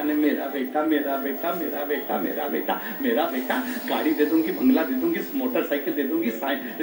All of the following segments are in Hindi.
जाने मेरा बेटा मेरा बेटा मेरा बेटा मेरा बेटा मेरा बेटा, गाड़ी दे दूंगी, बंगला दे दूंगी, मोटरसाइकिल दे दूंगी,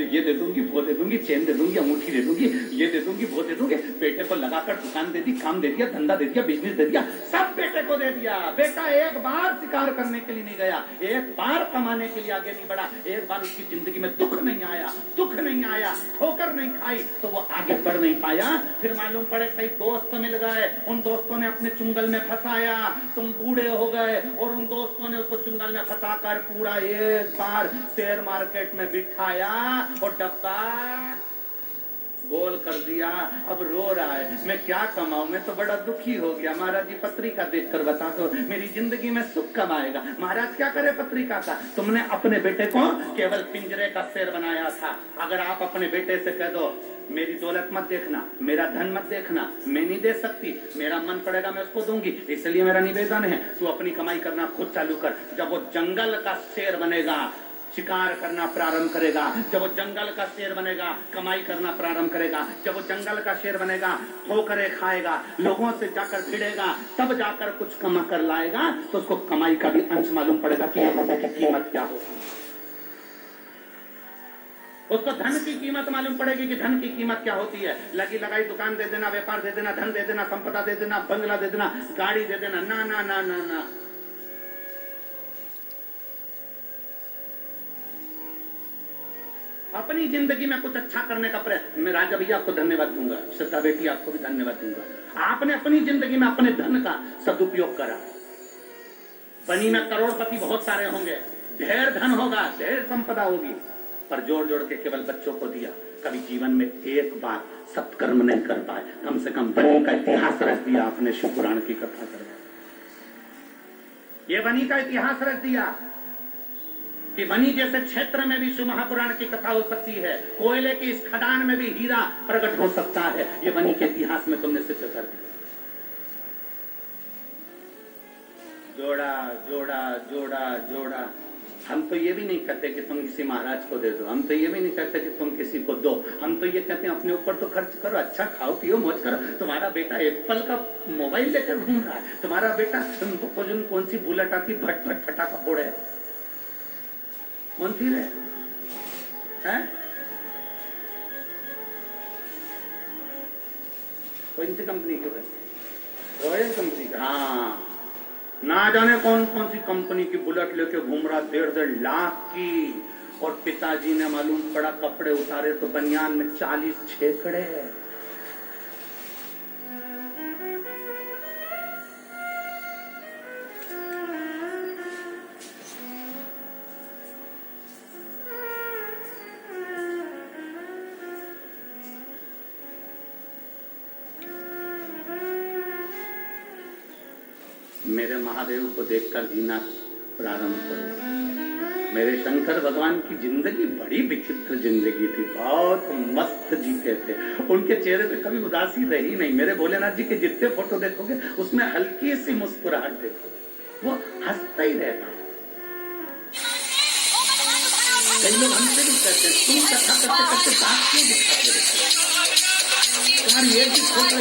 ये दे दूंगी, वो दे दूंगी, चेन दे दूंगी, अंगूठी दे दूंगी, ये दे दूंगी, वो दे दूंगी। बेटे को लगाकर दुकान दे दी, काम दे दिया, धंधा दे दिया, बिजनेस दे दिया, सब बेटे को दे दिया। बेटा एक बार शिकार करने के लिए नहीं गया, एक बार कमाने के लिए आगे नहीं बढ़ा, एक बार उसकी जिंदगी में दुख नहीं आया, दुख नहीं आया, ठोकर नहीं खाई तो वो आगे बढ़ नहीं पाया। फिर मालूम पड़े कई दोस्त मिल गए, उन दोस्तों ने अपने चुंगल में फंसाया, तुम बूढ़े हो गए और उन दोस्तों ने उसको चुंगल में फंसाकर पूरा एक बार शेयर मार्केट में बिठाया और डब्बा गोल कर दिया। अब रो रहा है, मैं क्या कमाऊं, मैं तो बड़ा दुखी हो गया। महाराज जी पत्रिका देखकर बता दो, मेरी जिंदगी में सुख कब आएगा। महाराज क्या करे पत्रिका का, तुमने अपने बेटे को केवल पिंजरे का शेर बनाया था। अगर आप अपने बेटे से कह दो मेरी दौलत मत देखना, मेरा धन मत देखना, मैं नहीं दे सकती, मेरा मन पड़ेगा मैं उसको दूंगी, इसलिए मेरा निवेदन है तू अपनी कमाई करना खुद चालू कर। जब वो जंगल का शेर बनेगा, शिकार करना प्रारंभ करेगा, जब वो जंगल का शेर बनेगा, कमाई करना प्रारंभ करेगा, जब वो जंगल का शेर बनेगा, ठोकरें खाएगा, लोगों से जाकर भिड़ेगा, तब जाकर कुछ कमा कर लाएगा, तो उसको कमाई का भी अंश मालूम पड़ेगा कि ये रुपए की कीमत क्या होगी। उसको धन की कीमत मालूम पड़ेगी कि धन की कीमत क्या होती है। लगी लगाई दुकान दे देना, व्यापार दे देना, धन दे देना, संपदा दे देना, बंगला दे देना, गाड़ी दे देना, ना ना ना ना ना। अपनी जिंदगी में कुछ अच्छा करने का प्रयत्न। मैं राजा भैया आपको धन्यवाद दूंगा, श्रद्धा बेटी आपको भी धन्यवाद दूंगा। आपने अपनी जिंदगी में अपने धन का सदुपयोग करा। बनी में करोड़पति बहुत सारे होंगे, ढेर धन होगा, ढेर संपदा होगी, पर जोड़ जोड़ के केवल बच्चों को दिया। कभी जीवन में एक बार सत्कर्म नहीं कर पाए। कम से कम बनी का इतिहास रच दिया आपने, शिव पुराण की कथा कर। ये बनी का इतिहास रच दिया कि बनी जैसे क्षेत्र में भी शिव महापुराण की कथा हो सकती है, कोयले की इस खदान में भी हीरा प्रकट हो सकता है। ये बनी के इतिहास में तुमने सिद्ध कर दिया। जोड़ा जोड़ा जोड़ा जोड़ा। हम तो ये भी नहीं कहते कि तुम किसी महाराज को दे दो, हम तो ये भी नहीं कहते कि तुम किसी को दो, हम तो ये कहते हैं अपने ऊपर तो खर्च करो, अच्छा खाओ पियो मौज करो। तुम्हारा बेटा एप्पल का मोबाइल लेकर घूम रहा है, तुम्हारा बेटा तुमको कौन सी बुलेट आती भट भट फटाका फोड़े, कौन सी है? कौन सी कंपनी की? रॉयल कंपनी का। हाँ, ना जाने कौन कौन सी कंपनी की बुलेट लेके घूम रहा, 1.5 लाख की। और पिताजी ने मालूम पड़ा कपड़े उतारे तो बनियान में 40 छेकड़े। मेरे महादेव को देखकर जीना प्रारंभ करो। मेरे शंकर भगवान की जिंदगी बड़ी विचित्र जिंदगी थी, बहुत मस्त जीते थे। उनके चेहरे पे कभी उदासी रही नहीं। मेरे भोलेनाथ जी के जितने फोटो देखोगे उसमें हल्की सी मुस्कुराहट देखोगे, वो हंसता ही रहता। कई लोग हमसे भी कहते हैं तुम कथा करते करते दांत क्यों दिखाते रहते हो? तुम्हारी एक भी फोटो